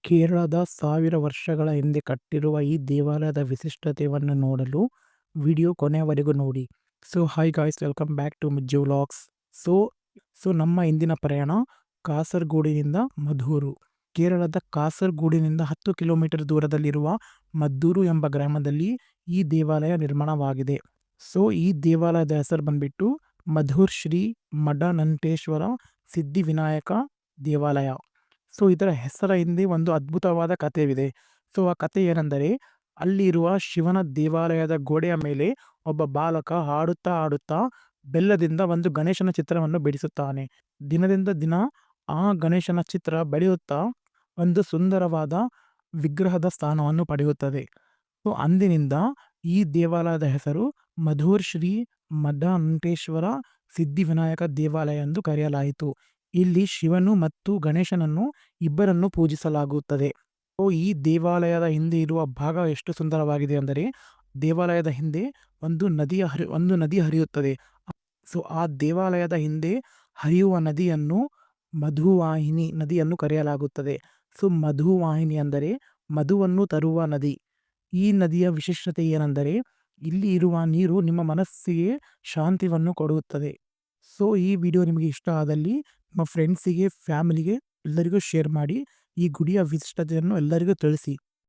ಕೇರಳದ ಸಾವಿರ ವರ್ಷಗಳ ಹಿಂದೆ ಕಟ್ಟಿರುವ ಈ ದೇವಾಲಯದ ವಿಶಿಷ್ಟತೆಯನ್ನು ನೋಡಲು ವಿಡಿಯೋ ಕೊನೆಯವರೆಗೂ ನೋಡಿ. So hi guys, welcome back to Mijju vlogs. So so ನಮ್ಮ ಇಂದಿನ ಪ್ರಯಾಣ ಕಾಸರಗೋಡಿನಿಂದ ಮಧೂರು. ಕೇರಳದ ಕಾಸರಗೋಡಿನಿಂದ 10 ಕಿಲೋಮೀಟರ್ ದೂರದಲ್ಲಿರುವ ಮದ್ದೂರು ಎಂಬ ಗ್ರಾಮದಲ್ಲಿ ಈ ದೇವಾಲಯ ನಿರ್ಮಾಣವಾಗಿದೆ. ಸೊ ಈ ದೇವಾಲಯದ ಹೆಸರು ಬಂದ್ಬಿಟ್ಟು ಮಧುರ್ ಶ್ರೀ ಮಡನಂಟೇಶ್ವರ ಸಿದ್ಧಿವಿನಾಯಕ ದೇವಾಲಯ. ಸೊ ಇದರ ಹೆಸರ ಹಿಂದೆ ಒಂದು ಅದ್ಭುತವಾದ ಕಥೆಯಿದೆ. ಸೊ ಆ ಕಥೆ ಏನೆಂದರೆ, ಅಲ್ಲಿರುವ ಶಿವನ ದೇವಾಲಯದ ಗೋಡೆಯ ಮೇಲೆ ಒಬ್ಬ ಬಾಲಕ ಹಾಡುತ್ತಾ ಹಾಡುತ್ತಾ ಬೆಲ್ಲದಿಂದ ಒಂದು ಗಣೇಶನ ಚಿತ್ರವನ್ನು ಬಿಡಿಸುತ್ತಾನೆ. ದಿನದಿಂದ ದಿನ ಆ ಗಣೇಶನ ಚಿತ್ರ ಬೆಳೆಯುತ್ತಾ ಒಂದು ಸುಂದರವಾದ ವಿಗ್ರಹದ ಸ್ಥಾನವನ್ನು ಪಡೆಯುತ್ತದೆ. ಸೊ ಅಂದಿನಿಂದ ಈ ದೇವಾಲಯದ ಹೆಸರು ಮಧುರ್ ಶ್ರೀ ಮಡನಂಟೇಶ್ವರ ಸಿದ್ಧಿವಿನಾಯಕ ದೇವಾಲಯ ಎಂದು ಕರೆಯಲಾಯಿತು. ಇಲ್ಲಿ ಶಿವನು ಮತ್ತು ಗಣೇಶನನ್ನು ಇಬ್ಬರನ್ನು ಪೂಜಿಸಲಾಗುತ್ತದೆ. ಸೊ ಈ ದೇವಾಲಯದ ಹಿಂದೆ ಇರುವ ಭಾಗ ಎಷ್ಟು ಸುಂದರವಾಗಿದೆ ಅಂದರೆ, ದೇವಾಲಯದ ಹಿಂದೆ ಒಂದು ನದಿ ಹರಿಯುತ್ತದೆ. ಸೊ ಆ ದೇವಾಲಯದ ಹಿಂದೆ ಹರಿಯುವ ನದಿಯನ್ನು ಮಧುವಾಹಿನಿ ನದಿಯನ್ನು ಕರೆಯಲಾಗುತ್ತದೆ. ಸೊ ಮಧುವಾಹಿನಿ ಅಂದರೆ ಮಧುವನ್ನು ತರುವ ನದಿ. ಈ ನದಿಯ ವಿಶಿಷ್ಟತೆ ಏನೆಂದರೆ, ಇಲ್ಲಿ ಇರುವ ನೀರು ನಿಮ್ಮ ಮನಸ್ಸಿಗೆ ಶಾಂತಿಯನ್ನು ಕೊಡುತ್ತದೆ. ಸೊ ಈ ವಿಡಿಯೋ ನಿಮಗೆ ಇಷ್ಟ ಆದಲ್ಲಿ ನಿಮ್ಮ ಫ್ರೆಂಡ್ಸಿಗೆ, ಫ್ಯಾಮಿಲಿಗೆ ಎಲ್ಲರಿಗೂ ಶೇರ್ ಮಾಡಿ. ಈ ಗುಡಿಯ ವಿಶಿಷ್ಟತೆಯನ್ನು ಎಲ್ಲರಿಗೂ ತಿಳಿಸಿ.